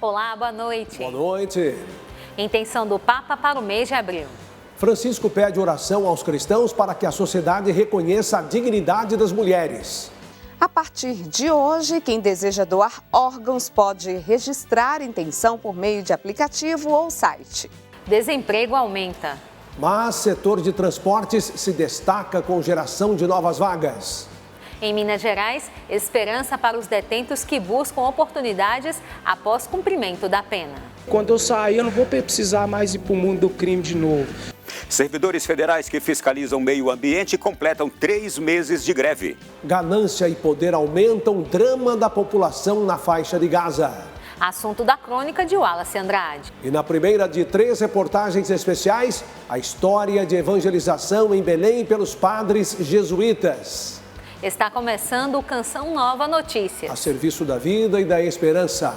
Olá, boa noite. Boa noite. Intenção do Papa para o mês de abril. Francisco pede oração aos cristãos para que a sociedade reconheça a dignidade das mulheres. A partir de hoje, quem deseja doar órgãos pode registrar intenção por meio de aplicativo ou site. Desemprego aumenta. Mas setor de transportes se destaca com geração de novas vagas. Em Minas Gerais, esperança para os detentos que buscam oportunidades após cumprimento da pena. Quando eu sair, eu não vou precisar mais ir para o mundo do crime de novo. Servidores federais que fiscalizam o meio ambiente completam 3 meses de greve. Ganância e poder aumentam o drama da população na faixa de Gaza. Assunto da crônica de Wallace Andrade. E na primeira de 3 reportagens especiais, a história de evangelização em Belém pelos padres jesuítas. Está começando o Canção Nova Notícias. A serviço da vida e da esperança.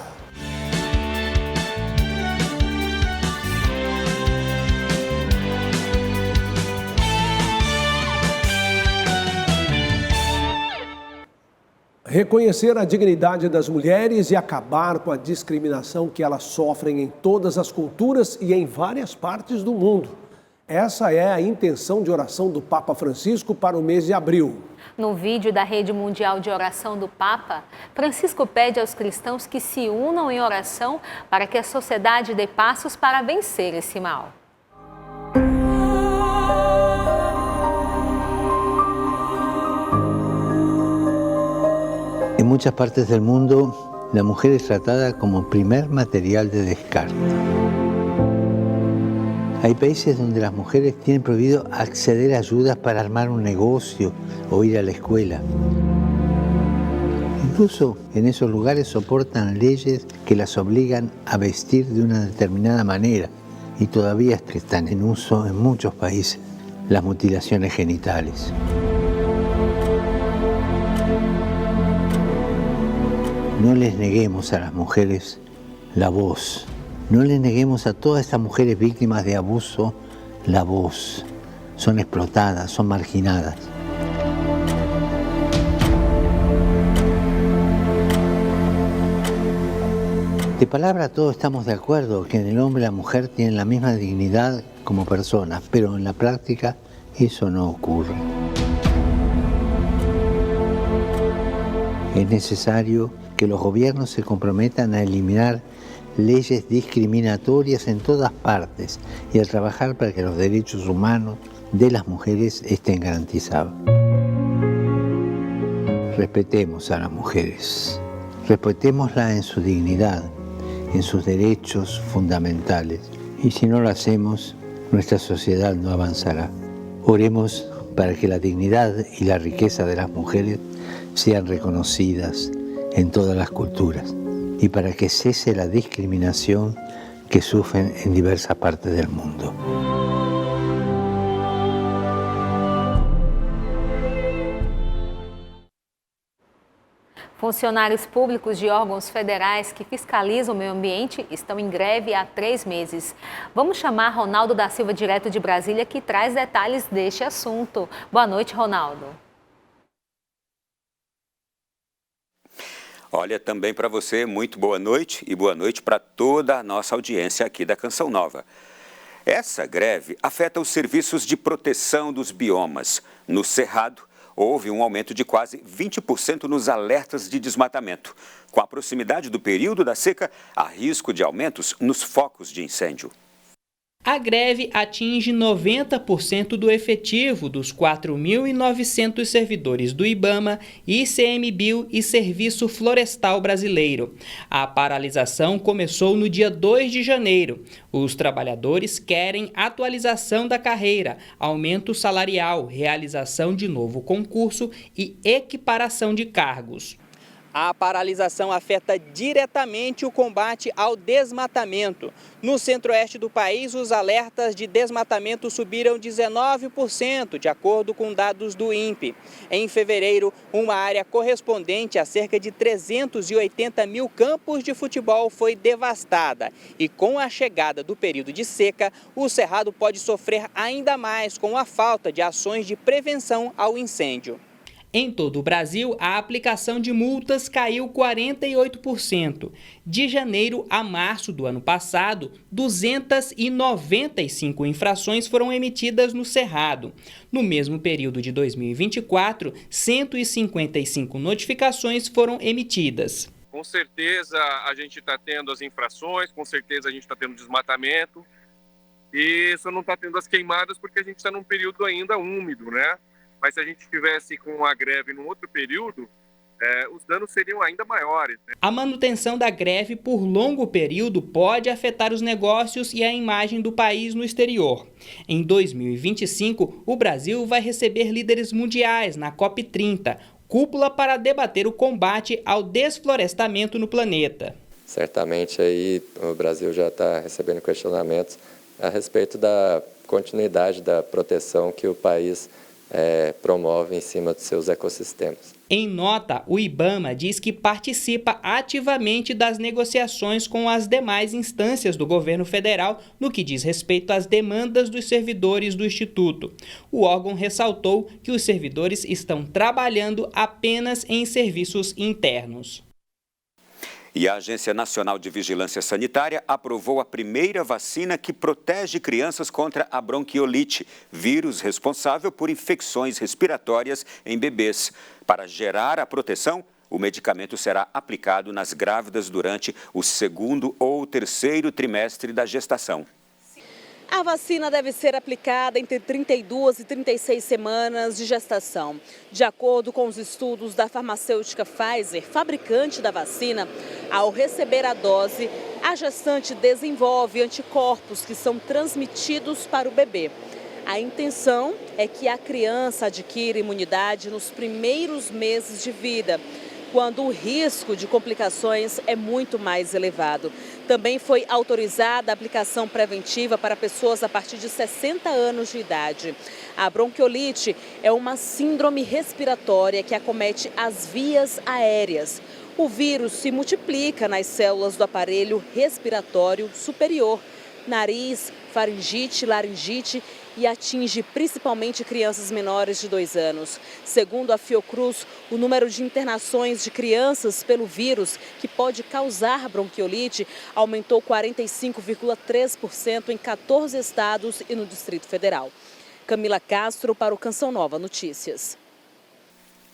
Reconhecer a dignidade das mulheres e acabar com a discriminação que elas sofrem em todas as culturas e em várias partes do mundo. Essa é a intenção de oração do Papa Francisco para o mês de abril. No vídeo da Rede Mundial de Oração do Papa, Francisco pede aos cristãos que se unam em oração para que a sociedade dê passos para vencer esse mal. En muchas partes del mundo, la mujer es tratada como primer material de descarte. Hay países donde las mujeres tienen prohibido acceder a ayudas para armar un negocio o ir a la escuela. Incluso en esos lugares soportan leyes que las obligan a vestir de una determinada manera y todavía están en uso en muchos países las mutilaciones genitales. No les neguemos a las mujeres la voz. No les neguemos a todas estas mujeres víctimas de abuso la voz. Son explotadas, son marginadas. De palabra todos estamos de acuerdo que en el hombre y la mujer tienen la misma dignidad como personas, pero en la práctica eso no ocurre. Es necesario que los gobiernos se comprometan a eliminar leyes discriminatorias en todas partes y a trabajar para que los derechos humanos de las mujeres estén garantizados. Respetemos a las mujeres, respetémoslas en su dignidad, en sus derechos fundamentales. Y si no lo hacemos, nuestra sociedad no avanzará. Oremos para que la dignidad y la riqueza de las mujeres sean reconocidas en todas las culturas y para que cese la discriminación que sufren en diversas partes del mundo. Funcionários públicos de órgãos federais que fiscalizam o meio ambiente estão em greve há 3 meses. Vamos chamar Ronaldo da Silva, direto de Brasília, que traz detalhes deste assunto. Boa noite, Ronaldo. Olha, também para você, muito boa noite e boa noite para toda a nossa audiência aqui da Canção Nova. Essa greve afeta os serviços de proteção dos biomas. No Cerrado, houve um aumento de quase 20% nos alertas de desmatamento. Com a proximidade do período da seca, há risco de aumentos nos focos de incêndio. A greve atinge 90% do efetivo dos 4.900 servidores do IBAMA, ICMBio e Serviço Florestal Brasileiro. A paralisação começou no dia 2 de janeiro. Os trabalhadores querem atualização da carreira, aumento salarial, realização de novo concurso e equiparação de cargos. A paralisação afeta diretamente o combate ao desmatamento. No centro-oeste do país, os alertas de desmatamento subiram 19%, de acordo com dados do INPE. Em fevereiro, uma área correspondente a cerca de 380 mil campos de futebol foi devastada. E com a chegada do período de seca, o Cerrado pode sofrer ainda mais com a falta de ações de prevenção ao incêndio. Em todo o Brasil, a aplicação de multas caiu 48%. De janeiro a março do ano passado, 295 infrações foram emitidas no Cerrado. No mesmo período de 2024, 155 notificações foram emitidas. Com certeza a gente está tendo as infrações, com certeza a gente está tendo desmatamento e só não está tendo as queimadas porque a gente está num período ainda úmido, né? Mas se a gente estivesse com a greve num outro período, os danos seriam ainda maiores, né? A manutenção da greve por longo período pode afetar os negócios e a imagem do país no exterior. Em 2025, o Brasil vai receber líderes mundiais na COP30, cúpula para debater o combate ao desflorestamento no planeta. Certamente aí o Brasil já está recebendo questionamentos a respeito da continuidade da proteção que o país promove em cima dos seus ecossistemas. Em nota, o IBAMA diz que participa ativamente das negociações com as demais instâncias do governo federal no que diz respeito às demandas dos servidores do Instituto. O órgão ressaltou que os servidores estão trabalhando apenas em serviços internos. E a Agência Nacional de Vigilância Sanitária aprovou a primeira vacina que protege crianças contra a bronquiolite, vírus responsável por infecções respiratórias em bebês. Para gerar a proteção, o medicamento será aplicado nas grávidas durante o 2º ou 3º trimestre da gestação. A vacina deve ser aplicada entre 32 e 36 semanas de gestação. De acordo com os estudos da farmacêutica Pfizer, fabricante da vacina, ao receber a dose, a gestante desenvolve anticorpos que são transmitidos para o bebê. A intenção é que a criança adquira imunidade nos primeiros meses de vida, quando o risco de complicações é muito mais elevado. Também foi autorizada a aplicação preventiva para pessoas a partir de 60 anos de idade. A bronquiolite é uma síndrome respiratória que acomete as vias aéreas. O vírus se multiplica nas células do aparelho respiratório superior, nariz, faringite, laringite e atinge principalmente crianças menores de 2 anos. Segundo a Fiocruz, o número de internações de crianças pelo vírus que pode causar bronquiolite aumentou 45,3% em 14 estados e no Distrito Federal. Camila Castro para o Canção Nova Notícias.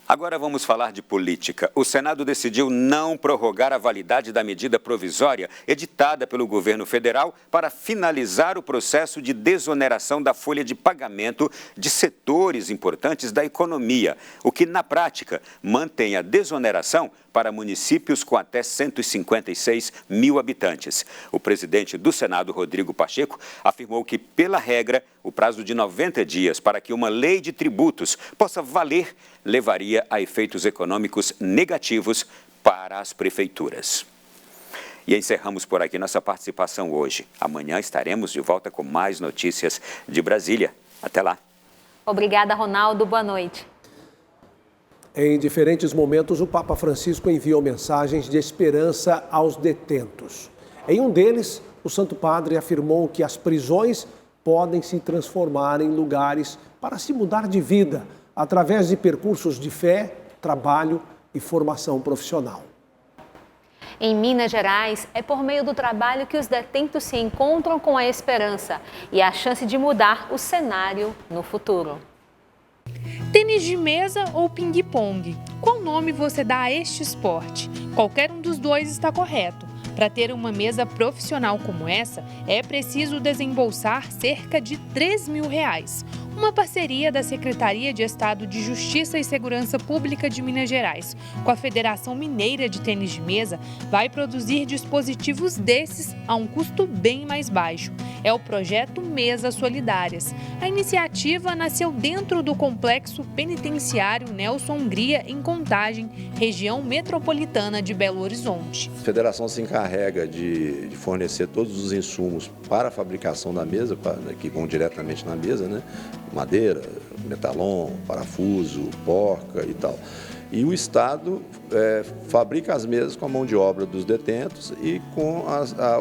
Agora vamos falar de política. O Senado decidiu não prorrogar a validade da medida provisória editada pelo governo federal para finalizar o processo de desoneração da folha de pagamento de setores importantes da economia, o que, na prática, mantém a desoneração para municípios com até 156 mil habitantes. O presidente do Senado, Rodrigo Pacheco, afirmou que, pela regra, o prazo de 90 dias para que uma lei de tributos possa valer levaria a efeitos econômicos negativos para as prefeituras. E encerramos por aqui nossa participação hoje. Amanhã estaremos de volta com mais notícias de Brasília. Até lá. Obrigada, Ronaldo. Boa noite. Em diferentes momentos, o Papa Francisco enviou mensagens de esperança aos detentos. Em um deles, o Santo Padre afirmou que as prisões podem se transformar em lugares para se mudar de vida, através de percursos de fé, trabalho e formação profissional. Em Minas Gerais, é por meio do trabalho que os detentos se encontram com a esperança e a chance de mudar o cenário no futuro. Tênis de mesa ou ping-pong? Qual nome você dá a este esporte? Qualquer um dos dois está correto. Para ter uma mesa profissional como essa, é preciso desembolsar cerca de R$3.000. Uma parceria da Secretaria de Estado de Justiça e Segurança Pública de Minas Gerais com a Federação Mineira de Tênis de Mesa vai produzir dispositivos desses a um custo bem mais baixo. É o projeto Mesas Solidárias. A iniciativa nasceu dentro do complexo penitenciário Nelson Hungria, em Contagem, região metropolitana de Belo Horizonte. A federação se encarrega de fornecer todos os insumos para a fabricação da mesa, que vão diretamente na mesa, né? Madeira, metalon, parafuso, porca e tal. E o Estado fabrica as mesas com a mão de obra dos detentos e com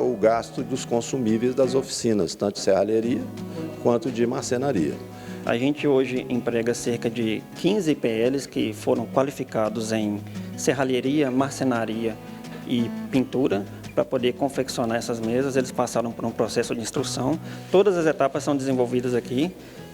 o gasto dos consumíveis das oficinas, tanto de serralheria quanto de marcenaria. A gente hoje emprega cerca de 15 IPLs que foram qualificados em serralheria, marcenaria e pintura para poder confeccionar essas mesas. Eles passaram por um processo de instrução. Todas as etapas são desenvolvidas aqui.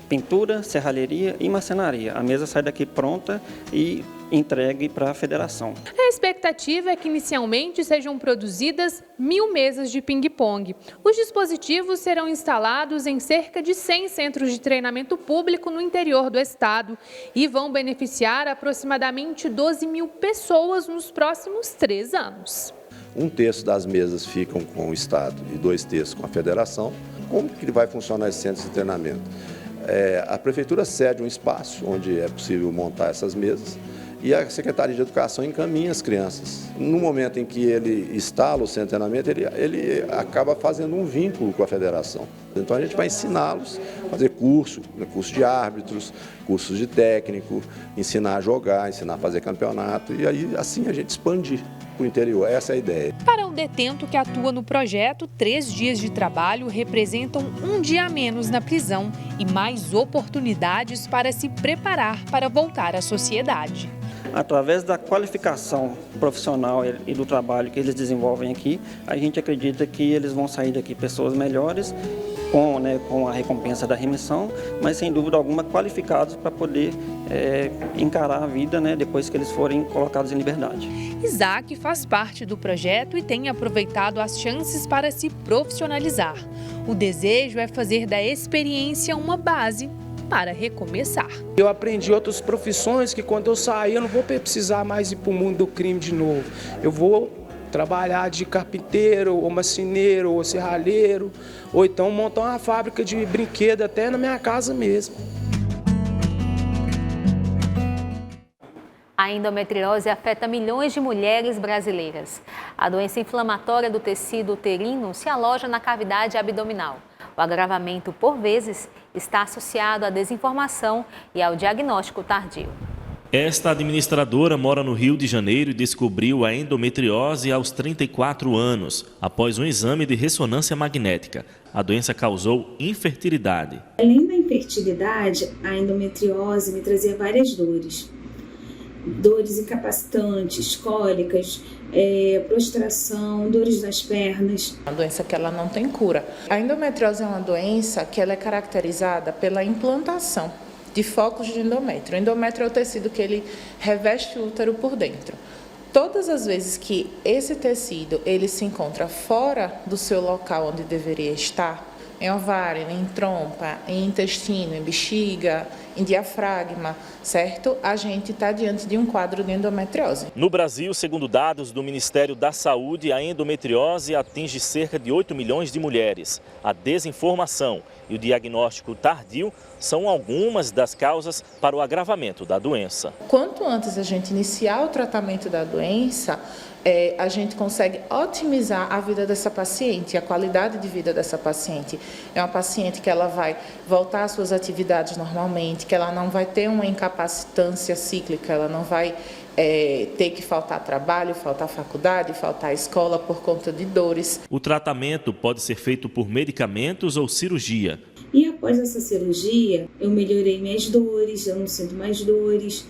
Pintura, serralheria e marcenaria. A mesa sai daqui pronta e entregue para a federação. A expectativa é que inicialmente sejam produzidas 1.000 mesas de ping-pong. Os dispositivos serão instalados em cerca de 100 centros de treinamento público no interior do estado e vão beneficiar aproximadamente 12.000 pessoas nos próximos 3 anos. 1/3 das mesas ficam com o estado e 2/3 com a federação. Como que vai funcionar esse centro de treinamento? A prefeitura cede um espaço onde é possível montar essas mesas e a Secretaria de Educação encaminha as crianças. No momento em que ele instala o centro de treinamento, ele acaba fazendo um vínculo com a federação. Então a gente vai ensiná-los a fazer curso de árbitros, cursos de técnico, ensinar a jogar, ensinar a fazer campeonato e aí assim a gente expandir para o interior. Essa é a ideia. Para o detento que atua no projeto, 3 dias de trabalho representam 1 dia a menos na prisão e mais oportunidades para se preparar para voltar à sociedade. Através da qualificação profissional e do trabalho que eles desenvolvem aqui, a gente acredita que eles vão sair daqui pessoas melhores, com a recompensa da remissão, mas sem dúvida alguma qualificados para poder encarar a vida depois que eles forem colocados em liberdade. Isaac faz parte do projeto e tem aproveitado as chances para se profissionalizar. O desejo é fazer da experiência uma base para recomeçar. Eu aprendi outras profissões que quando eu sair eu não vou precisar mais ir para o mundo do crime de novo. Eu vou trabalhar de carpinteiro, ou marceneiro, ou serralheiro, ou então montar uma fábrica de brinquedo até na minha casa mesmo. A endometriose afeta milhões de mulheres brasileiras. A doença inflamatória do tecido uterino se aloja na cavidade abdominal. O agravamento, por vezes, está associado à desinformação e ao diagnóstico tardio. Esta administradora mora no Rio de Janeiro e descobriu a endometriose aos 34 anos, após um exame de ressonância magnética. A doença causou infertilidade. Além da infertilidade, a endometriose me trazia várias dores. Dores incapacitantes, cólicas, prostração, dores nas pernas. Uma doença que ela não tem cura. A endometriose é uma doença que ela é caracterizada pela implantação de focos de endométrio. O endométrio é o tecido que ele reveste o útero por dentro. Todas as vezes que esse tecido ele se encontra fora do seu local onde deveria estar, em ovário, em trompa, em intestino, em bexiga, em diafragma, certo? A gente está diante de um quadro de endometriose. No Brasil, segundo dados do Ministério da Saúde, a endometriose atinge cerca de 8 milhões de mulheres. A desinformação e o diagnóstico tardio são algumas das causas para o agravamento da doença. Quanto antes a gente iniciar o tratamento da doença, a gente consegue otimizar a vida dessa paciente, a qualidade de vida dessa paciente. É uma paciente que ela vai voltar às suas atividades normalmente, que ela não vai ter uma incapacitância cíclica, ela não vai ter que faltar trabalho, faltar faculdade, faltar escola por conta de dores. O tratamento pode ser feito por medicamentos ou cirurgia. E após essa cirurgia, eu melhorei minhas dores, eu não sinto mais dores.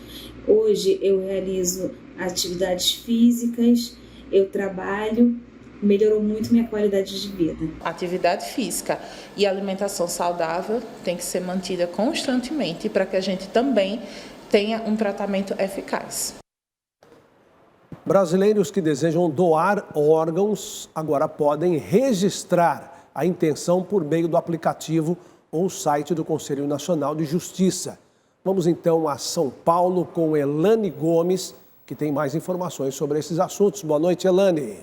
Hoje eu realizo atividades físicas, eu trabalho, melhorou muito minha qualidade de vida. Atividade física e alimentação saudável tem que ser mantida constantemente para que a gente também tenha um tratamento eficaz. Brasileiros que desejam doar órgãos agora podem registrar a intenção por meio do aplicativo ou site do Conselho Nacional de Justiça. Vamos então a São Paulo com Elane Gomes, que tem mais informações sobre esses assuntos. Boa noite, Elane.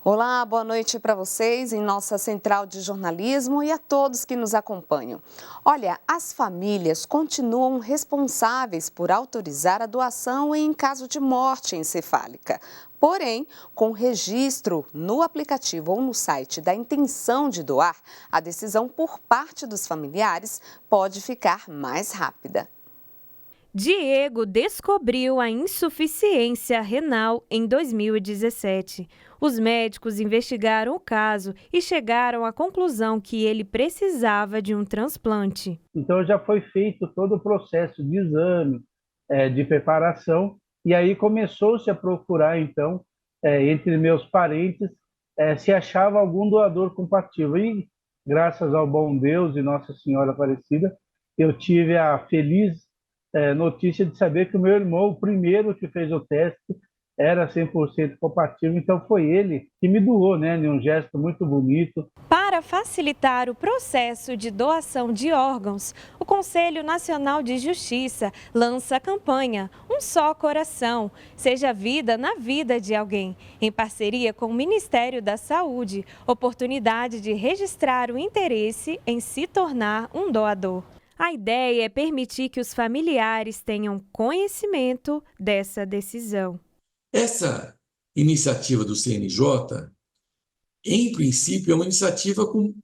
Olá, boa noite para vocês em nossa central de jornalismo e a todos que nos acompanham. Olha, as famílias continuam responsáveis por autorizar a doação em caso de morte encefálica. Porém, com registro no aplicativo ou no site da intenção de doar, a decisão por parte dos familiares pode ficar mais rápida. Diego descobriu a insuficiência renal em 2017. Os médicos investigaram o caso e chegaram à conclusão que ele precisava de um transplante. Então já foi feito todo o processo de exame, de preparação, e aí começou-se a procurar, então, entre meus parentes, se achava algum doador compatível. E, graças ao bom Deus e Nossa Senhora Aparecida, eu tive a feliz notícia de saber que o meu irmão, o primeiro que fez o teste, era 100% compatível, então foi ele que me doou, né, em um gesto muito bonito. Para facilitar o processo de doação de órgãos, o Conselho Nacional de Justiça lança a campanha Um Só Coração, seja vida na vida de alguém, em parceria com o Ministério da Saúde, oportunidade de registrar o interesse em se tornar um doador. A ideia é permitir que os familiares tenham conhecimento dessa decisão. Essa iniciativa do CNJ, em princípio, é uma iniciativa com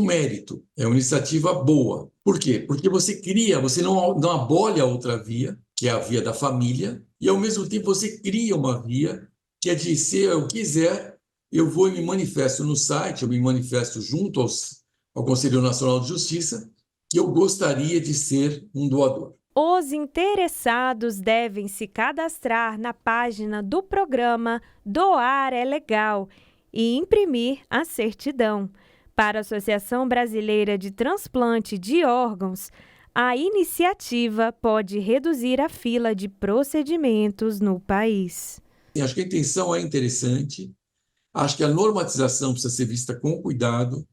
mérito, é uma iniciativa boa. Por quê? Porque você não abole a outra via, que é a via da família, e ao mesmo tempo você cria uma via, que é de se eu quiser, eu vou e me manifesto no site, eu me manifesto junto ao Conselho Nacional de Justiça, que eu gostaria de ser um doador. Os interessados devem se cadastrar na página do programa Doar é Legal e imprimir a certidão. Para a Associação Brasileira de Transplante de Órgãos, a iniciativa pode reduzir a fila de procedimentos no país. Acho que a intenção é interessante, acho que a normatização precisa ser vista com cuidado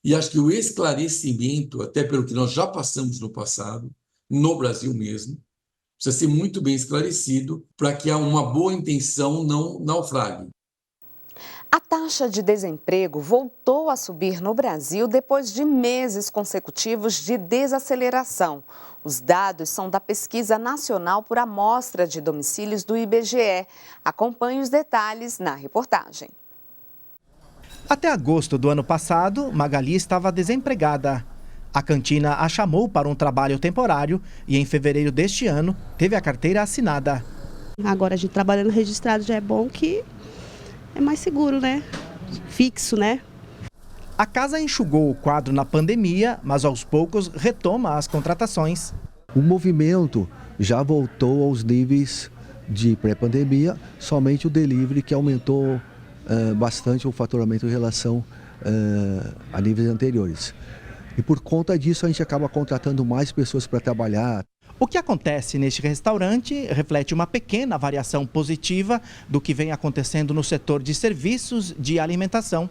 e acho que o esclarecimento, até pelo que nós já passamos no passado, no Brasil mesmo, precisa ser muito bem esclarecido para que uma boa intenção não naufrague. A taxa de desemprego voltou a subir no Brasil depois de meses consecutivos de desaceleração. Os dados são da Pesquisa Nacional por Amostra de Domicílios do IBGE. Acompanhe os detalhes na reportagem. Até agosto do ano passado, Magali estava desempregada. A cantina a chamou para um trabalho temporário e em fevereiro deste ano teve a carteira assinada. Agora a gente trabalhando registrado já é bom que é mais seguro, né? Fixo, né? A casa enxugou o quadro na pandemia, mas aos poucos retoma as contratações. O movimento já voltou aos níveis de pré-pandemia, somente o delivery que aumentou bastante o faturamento em relação a níveis anteriores. E por conta disso a gente acaba contratando mais pessoas para trabalhar. O que acontece neste restaurante reflete uma pequena variação positiva do que vem acontecendo no setor de serviços de alimentação.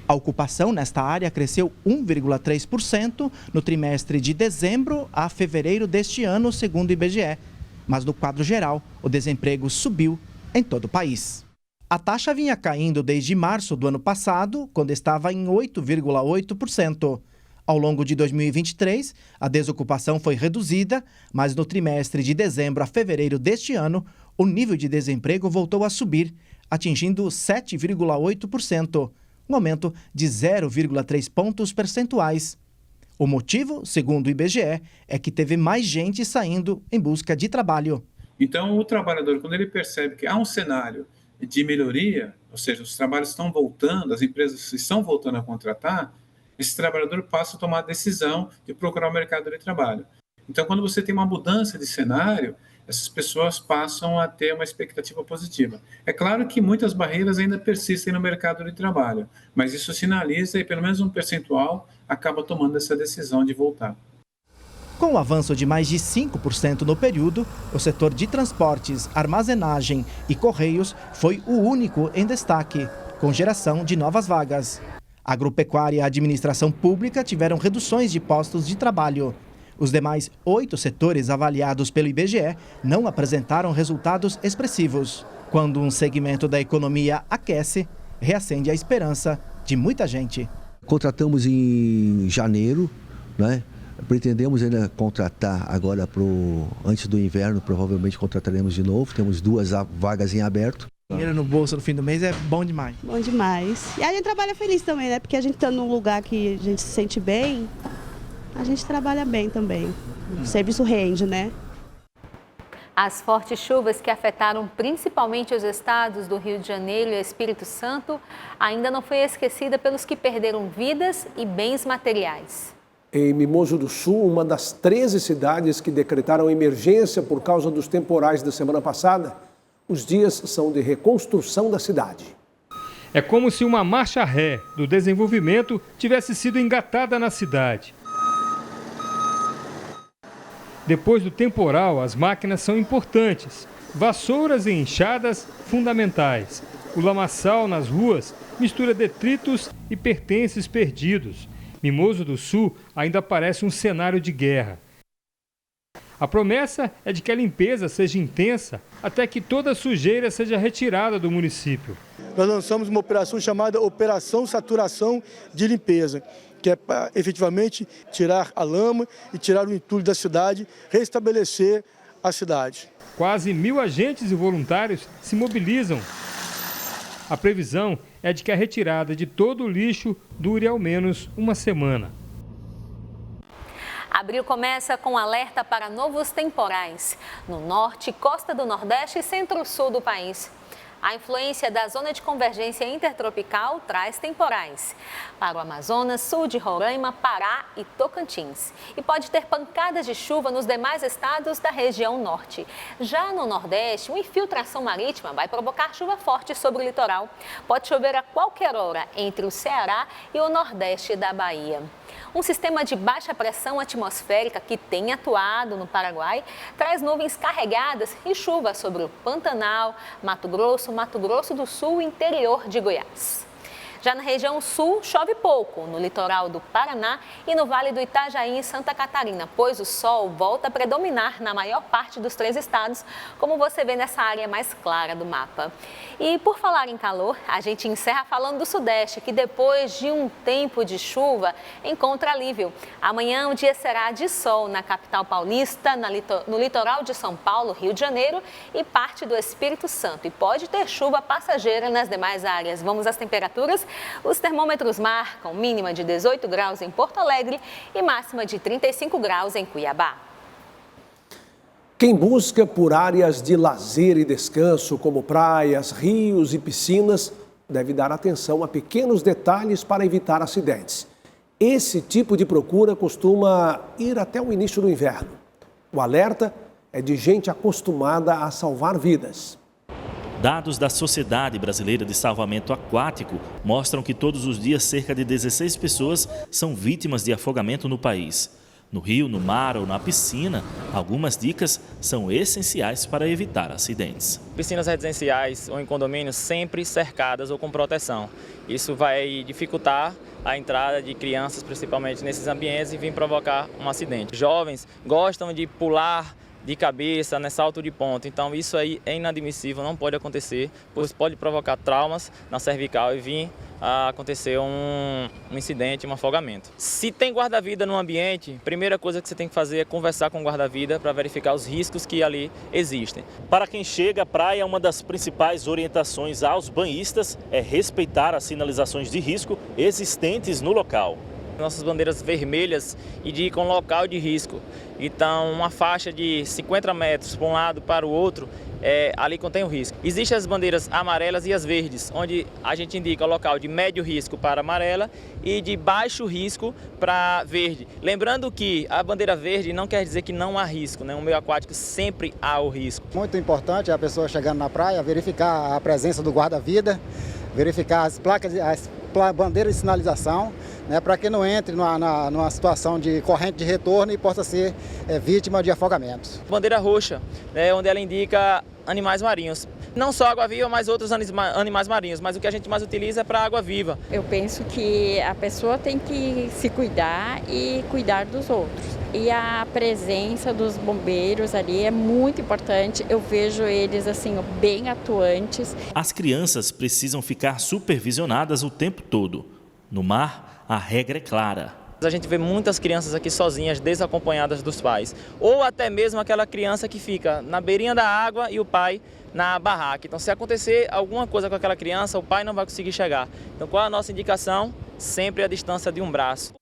A ocupação nesta área cresceu 1,3% no trimestre de dezembro a fevereiro deste ano, segundo o IBGE. Mas no quadro geral, o desemprego subiu em todo o país. A taxa vinha caindo desde março do ano passado, quando estava em 8,8%. Ao longo de 2023, a desocupação foi reduzida, mas no trimestre de dezembro a fevereiro deste ano, o nível de desemprego voltou a subir, atingindo 7,8%, um aumento de 0,3 pontos percentuais. O motivo, segundo o IBGE, é que teve mais gente saindo em busca de trabalho. Então, o trabalhador, quando ele percebe que há um cenário de melhoria, ou seja, os trabalhos estão voltando, as empresas estão voltando a contratar, esse trabalhador passa a tomar a decisão de procurar o mercado de trabalho. Então, quando você tem uma mudança de cenário, essas pessoas passam a ter uma expectativa positiva. É claro que muitas barreiras ainda persistem no mercado de trabalho, mas isso sinaliza e pelo menos um percentual acaba tomando essa decisão de voltar. Com o avanço de mais de 5% no período, o setor de transportes, armazenagem e correios foi o único em destaque, com geração de novas vagas. Agropecuária e administração pública tiveram reduções de postos de trabalho. Os demais 8 setores avaliados pelo IBGE não apresentaram resultados expressivos. Quando um segmento da economia aquece, reacende a esperança de muita gente. Contratamos em janeiro, né? Pretendemos ainda contratar agora antes do inverno, provavelmente contrataremos de novo. Temos 2 vagas em aberto. Dinheiro no bolso no fim do mês é bom demais. Bom demais. E a gente trabalha feliz também, né? Porque a gente está num lugar que a gente se sente bem, a gente trabalha bem também. O serviço rende, né? As fortes chuvas que afetaram principalmente os estados do Rio de Janeiro e Espírito Santo ainda não foi esquecida pelos que perderam vidas e bens materiais. Em Mimoso do Sul, uma das 13 cidades que decretaram emergência por causa dos temporais da semana passada, os dias são de reconstrução da cidade. É como se uma marcha ré do desenvolvimento tivesse sido engatada na cidade. Depois do temporal, as máquinas são importantes. Vassouras e enxadas, fundamentais. O lamaçal nas ruas mistura detritos e pertences perdidos. Mimoso do Sul ainda parece um cenário de guerra. A promessa é de que a limpeza seja intensa até que toda a sujeira seja retirada do município. Nós lançamos uma operação chamada Operação Saturação de Limpeza, que é para efetivamente tirar a lama e tirar o entulho da cidade, restabelecer a cidade. Quase 1.000 agentes e voluntários se mobilizam. A previsão é de que a retirada de todo o lixo dure ao menos uma semana. Abril começa com alerta para novos temporais no norte, costa do Nordeste e centro-sul do país. A influência da zona de convergência intertropical traz temporais para o Amazonas, sul de Roraima, Pará e Tocantins. E pode ter pancadas de chuva nos demais estados da região norte. Já no Nordeste, uma infiltração marítima vai provocar chuva forte sobre o litoral. Pode chover a qualquer hora entre o Ceará e o Nordeste da Bahia. Um sistema de baixa pressão atmosférica que tem atuado no Paraguai traz nuvens carregadas e chuva sobre o Pantanal, Mato Grosso do Sul e interior de Goiás. Já na região sul, chove pouco, no litoral do Paraná e no Vale do Itajaí, em Santa Catarina, pois o sol volta a predominar na maior parte dos 3 estados, como você vê nessa área mais clara do mapa. E por falar em calor, a gente encerra falando do Sudeste, que depois de um tempo de chuva, encontra alívio. Amanhã o dia será de sol na capital paulista, no litoral de São Paulo, Rio de Janeiro e parte do Espírito Santo. E pode ter chuva passageira nas demais áreas. Vamos às temperaturas? Os termômetros marcam mínima de 18 graus em Porto Alegre e máxima de 35 graus em Cuiabá. Quem busca por áreas de lazer e descanso, como praias, rios e piscinas, deve dar atenção a pequenos detalhes para evitar acidentes. Esse tipo de procura costuma ir até o início do inverno. O alerta é de gente acostumada a salvar vidas. Dados da Sociedade Brasileira de Salvamento Aquático mostram que todos os dias cerca de 16 pessoas são vítimas de afogamento no país. No rio, no mar ou na piscina, algumas dicas são essenciais para evitar acidentes. Piscinas residenciais ou em condomínios sempre cercadas ou com proteção. Isso vai dificultar a entrada de crianças, principalmente nesses ambientes, e vir provocar um acidente. Jovens gostam de pular de cabeça, nesse salto de ponta. Então isso aí é inadmissível, não pode acontecer, pois pode provocar traumas na cervical e vir a acontecer um incidente, um afogamento. Se tem guarda-vida no ambiente, a primeira coisa que você tem que fazer é conversar com o guarda-vida para verificar os riscos que ali existem. Para quem chega à praia, uma das principais orientações aos banhistas é respeitar as sinalizações de risco existentes no local. Nossas bandeiras vermelhas indicam local de risco. Então, uma faixa de 50 metros para um lado para o outro, ali contém o risco. Existem as bandeiras amarelas e as verdes, onde a gente indica o local de médio risco para amarela e de baixo risco para verde. Lembrando que a bandeira verde não quer dizer que não há risco, né? No meio aquático sempre há o risco. Muito importante a pessoa chegando na praia verificar a presença do guarda-vida, verificar as placas, as bandeiras de sinalização, né, para que não entre numa situação de corrente de retorno e possa ser vítima de afogamentos. Bandeira roxa, onde ela indica animais marinhos. Não só água-viva, mas outros animais marinhos, mas o que a gente mais utiliza é para água-viva. Eu penso que a pessoa tem que se cuidar e cuidar dos outros. E a presença dos bombeiros ali é muito importante. Eu vejo eles assim bem atuantes. As crianças precisam ficar supervisionadas o tempo todo. No mar, a regra é clara. A gente vê muitas crianças aqui sozinhas, desacompanhadas dos pais. Ou até mesmo aquela criança que fica na beirinha da água e o pai na barraca. Então, se acontecer alguma coisa com aquela criança, o pai não vai conseguir chegar. Então, qual é a nossa indicação? Sempre a distância de um braço.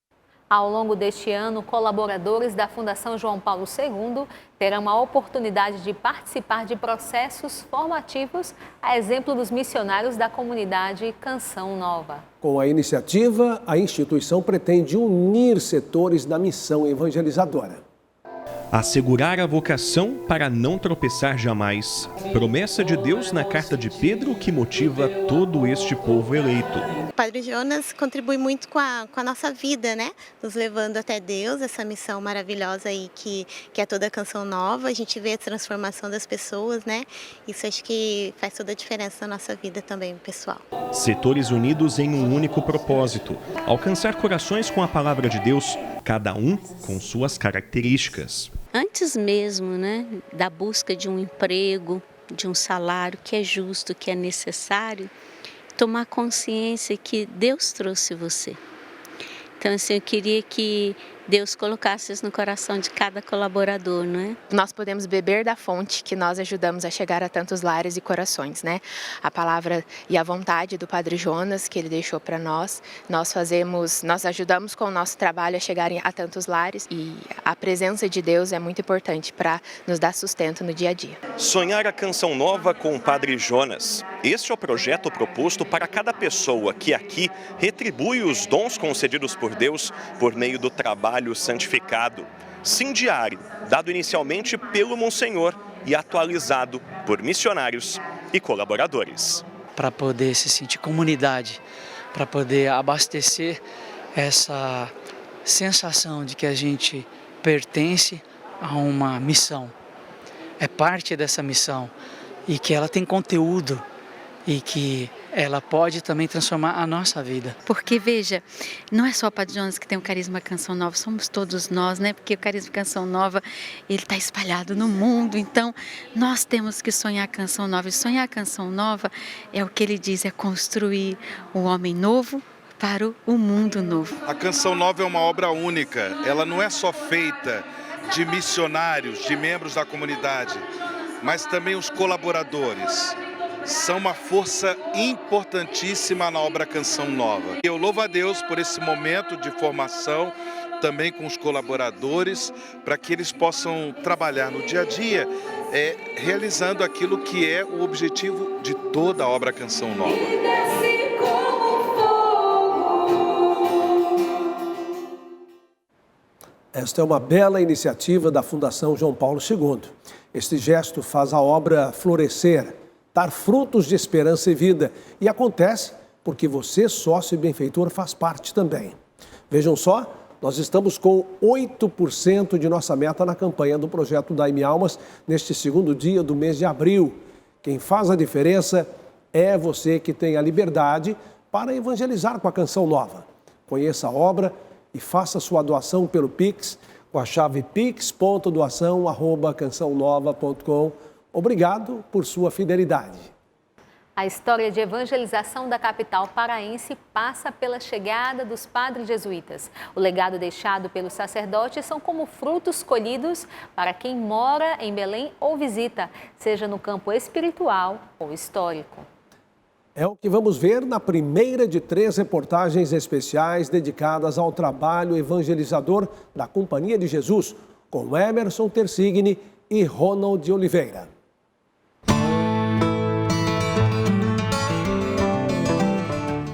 Ao longo deste ano, colaboradores da Fundação João Paulo II terão a oportunidade de participar de processos formativos, a exemplo dos missionários da comunidade Canção Nova. Com a iniciativa, a instituição pretende unir setores da missão evangelizadora. Assegurar a vocação para não tropeçar jamais. Promessa de Deus na carta de Pedro que motiva todo este povo eleito. O Padre Jonas contribui muito com a nossa vida, né? Nos levando até Deus, essa missão maravilhosa aí que é toda a Canção Nova. A gente vê a transformação das pessoas, né? Isso acho que faz toda a diferença na nossa vida também, pessoal. Setores unidos em um único propósito: alcançar corações com a palavra de Deus, cada um com suas características. Antes mesmo, né, da busca de um emprego, de um salário que é justo, que é necessário, tomar consciência que Deus trouxe você. Então, assim, eu queria que Deus colocasse isso no coração de cada colaborador, não é? Nós podemos beber da fonte que nós ajudamos a chegar a tantos lares e corações, né? A palavra e a vontade do Padre Jonas que ele deixou para nós ajudamos com o nosso trabalho a chegar a tantos lares e a presença de Deus é muito importante para nos dar sustento no dia a dia. Sonhar a Canção Nova com o Padre Jonas. Este é o projeto proposto para cada pessoa que aqui retribui os dons concedidos por Deus por meio do trabalho santificado. Sim diário, dado inicialmente pelo Monsenhor e atualizado por missionários e colaboradores. Para poder se sentir comunidade, para poder abastecer essa sensação de que a gente pertence a uma missão, é parte dessa missão e que ela tem conteúdo e que ela pode também transformar a nossa vida. Porque, veja, não é só o Padre Jonas que tem o carisma Canção Nova, somos todos nós, né? Porque o carisma Canção Nova, ele está espalhado no mundo, então nós temos que sonhar a Canção Nova. E sonhar a Canção Nova é o que ele diz, é construir um homem novo para o mundo novo. A Canção Nova é uma obra única, ela não é só feita de missionários, de membros da comunidade, mas também os colaboradores. São uma força importantíssima na obra Canção Nova. Eu louvo a Deus por esse momento de formação, também com os colaboradores, para que eles possam trabalhar no dia a dia, realizando aquilo que é o objetivo de toda a obra Canção Nova. Esta é uma bela iniciativa da Fundação João Paulo II. Este gesto faz a obra florescer, dar frutos de esperança e vida. E acontece porque você, sócio e benfeitor, faz parte também. Vejam só, nós estamos com 8% de nossa meta na campanha do projeto Dai-me Almas neste segundo dia do mês de abril. Quem faz a diferença é você que tem a liberdade para evangelizar com a Canção Nova. Conheça a obra e faça sua doação pelo Pix com a chave pix.doação@cançãonova.com. Obrigado por sua fidelidade. A história de evangelização da capital paraense passa pela chegada dos padres jesuítas. O legado deixado pelos sacerdotes são como frutos colhidos para quem mora em Belém ou visita, seja no campo espiritual ou histórico. É o que vamos ver na primeira de 3 reportagens especiais dedicadas ao trabalho evangelizador da Companhia de Jesus, com Emerson Tersigni e Ronald Oliveira.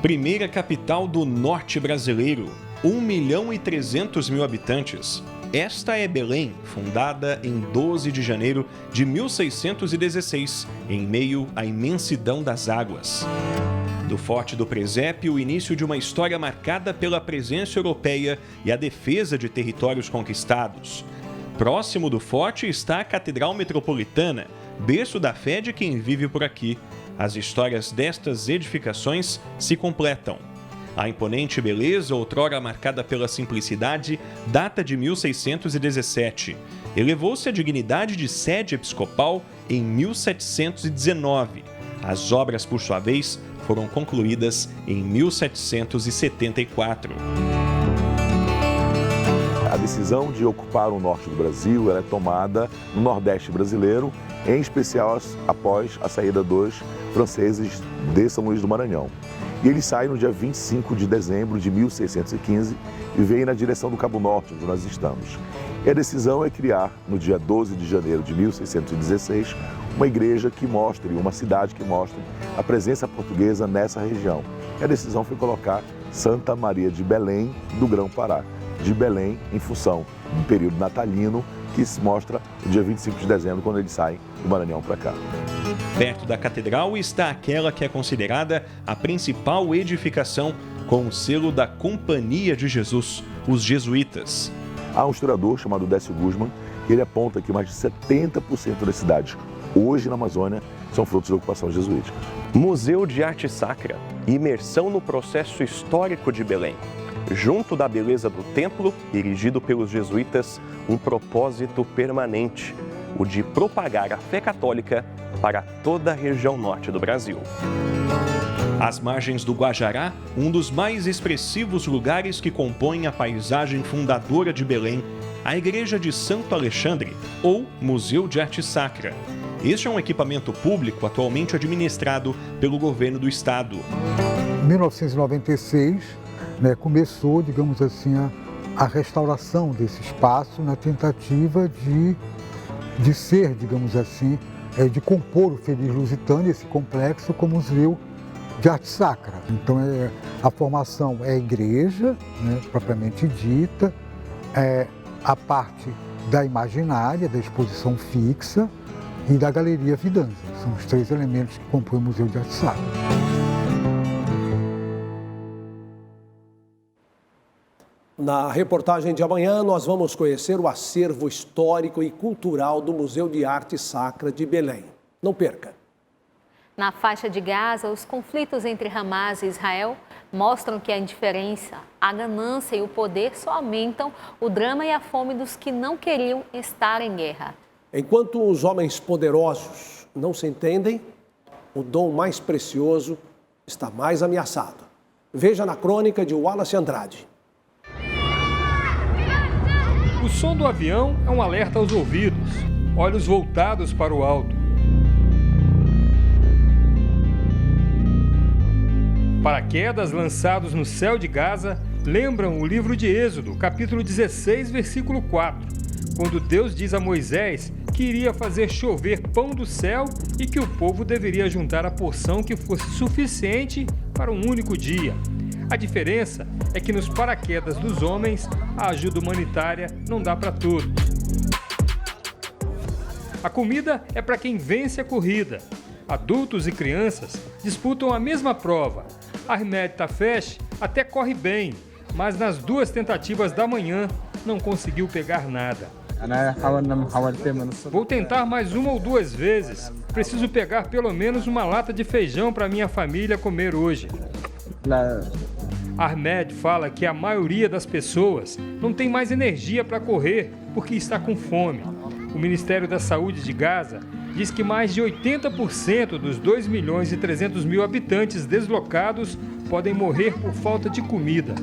Primeira capital do norte brasileiro, 1.300.000 habitantes. Esta é Belém, fundada em 12 de janeiro de 1616, em meio à imensidão das águas. Do Forte do Presépio, o início de uma história marcada pela presença europeia e a defesa de territórios conquistados. Próximo do forte está a Catedral Metropolitana, berço da fé de quem vive por aqui. As histórias destas edificações se completam. A imponente beleza, outrora marcada pela simplicidade, data de 1617. Elevou-se à dignidade de sede episcopal em 1719. As obras, por sua vez, foram concluídas em 1774. A decisão de ocupar o norte do Brasil ela é tomada no Nordeste brasileiro, em especial após a saída dos franceses de São Luís do Maranhão. E ele sai no dia 25 de dezembro de 1615 e vem na direção do Cabo Norte, onde nós estamos. E a decisão é criar, no dia 12 de janeiro de 1616, uma igreja que mostre, uma cidade que mostre a presença portuguesa nessa região. E a decisão foi colocar Santa Maria de Belém, do Grão-Pará. De Belém, em função do período natalino, que se mostra no dia 25 de dezembro, quando eles saem do Maranhão para cá. Perto da catedral está aquela que é considerada a principal edificação com o selo da Companhia de Jesus, os jesuítas. Há um historiador chamado Décio Guzman, que ele aponta que mais de 70% das cidades hoje na Amazônia são frutos da ocupação jesuítica. Museu de Arte Sacra, imersão no processo histórico de Belém. Junto da beleza do templo, erigido pelos jesuítas, um propósito permanente, o de propagar a fé católica para toda a região norte do Brasil. Às margens do Guajará, um dos mais expressivos lugares que compõem a paisagem fundadora de Belém, a Igreja de Santo Alexandre, ou Museu de Arte Sacra. Este é um equipamento público atualmente administrado pelo governo do estado. Em 1996, começou, digamos assim, a restauração desse espaço na tentativa de ser, digamos assim, de compor o Feliz Lusitânia, esse complexo, como museu de arte sacra. Então, a formação é a igreja, propriamente dita, a parte da imaginária, da exposição fixa e da galeria Fidanza. São os três elementos que compõem o Museu de Arte Sacra. Na reportagem de amanhã, nós vamos conhecer o acervo histórico e cultural do Museu de Arte Sacra de Belém. Não perca! Na faixa de Gaza, os conflitos entre Hamas e Israel mostram que a indiferença, a ganância e o poder só aumentam o drama e a fome dos que não queriam estar em guerra. Enquanto os homens poderosos não se entendem, o dom mais precioso está mais ameaçado. Veja na crônica de Wallace Andrade. O som do avião é um alerta aos ouvidos, olhos voltados para o alto. Paraquedas lançados no céu de Gaza lembram o livro de Êxodo, capítulo 16, versículo 4, quando Deus diz a Moisés que iria fazer chover pão do céu e que o povo deveria juntar a porção que fosse suficiente para um único dia. A diferença é que nos paraquedas dos homens, a ajuda humanitária não dá para todos. A comida é para quem vence a corrida. Adultos e crianças disputam a mesma prova. Ahmed Tafesh até corre bem, mas nas duas tentativas da manhã não conseguiu pegar nada. Vou tentar mais uma ou duas vezes. Preciso pegar pelo menos uma lata de feijão para minha família comer hoje. Ahmed fala que a maioria das pessoas não tem mais energia para correr porque está com fome. O Ministério da Saúde de Gaza diz que mais de 80% dos 2.300.000 habitantes deslocados podem morrer por falta de comida.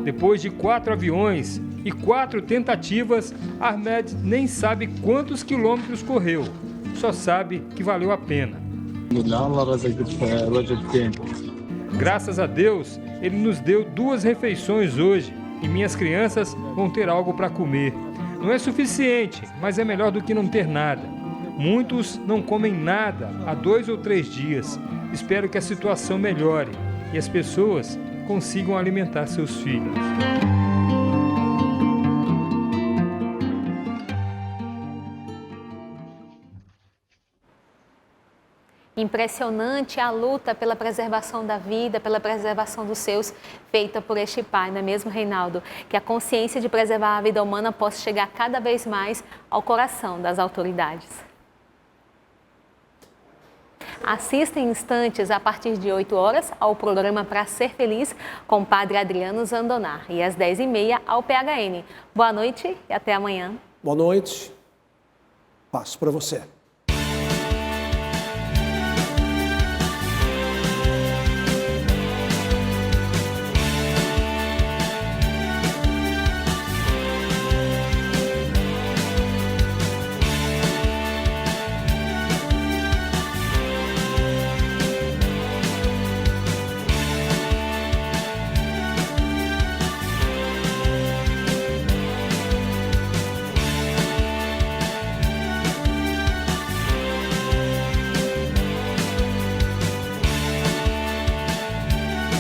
Depois de 4 aviões e 4 tentativas, Ahmed nem sabe quantos quilômetros correu, só sabe que valeu a pena. Graças a Deus, ele nos deu 2 refeições hoje e minhas crianças vão ter algo para comer. Não é suficiente, mas é melhor do que não ter nada. Muitos não comem nada há 2 ou 3 dias. Espero que a situação melhore e as pessoas consigam alimentar seus filhos. Impressionante a luta pela preservação da vida, pela preservação dos seus, feita por este pai, não é mesmo, Reinaldo? Que a consciência de preservar a vida humana possa chegar cada vez mais ao coração das autoridades. Assista em instantes, a partir de 8 horas, ao programa Pra Ser Feliz, com o Padre Adriano Zandonar, e às 10h30 ao PHN. Boa noite e até amanhã. Boa noite. Passo para você.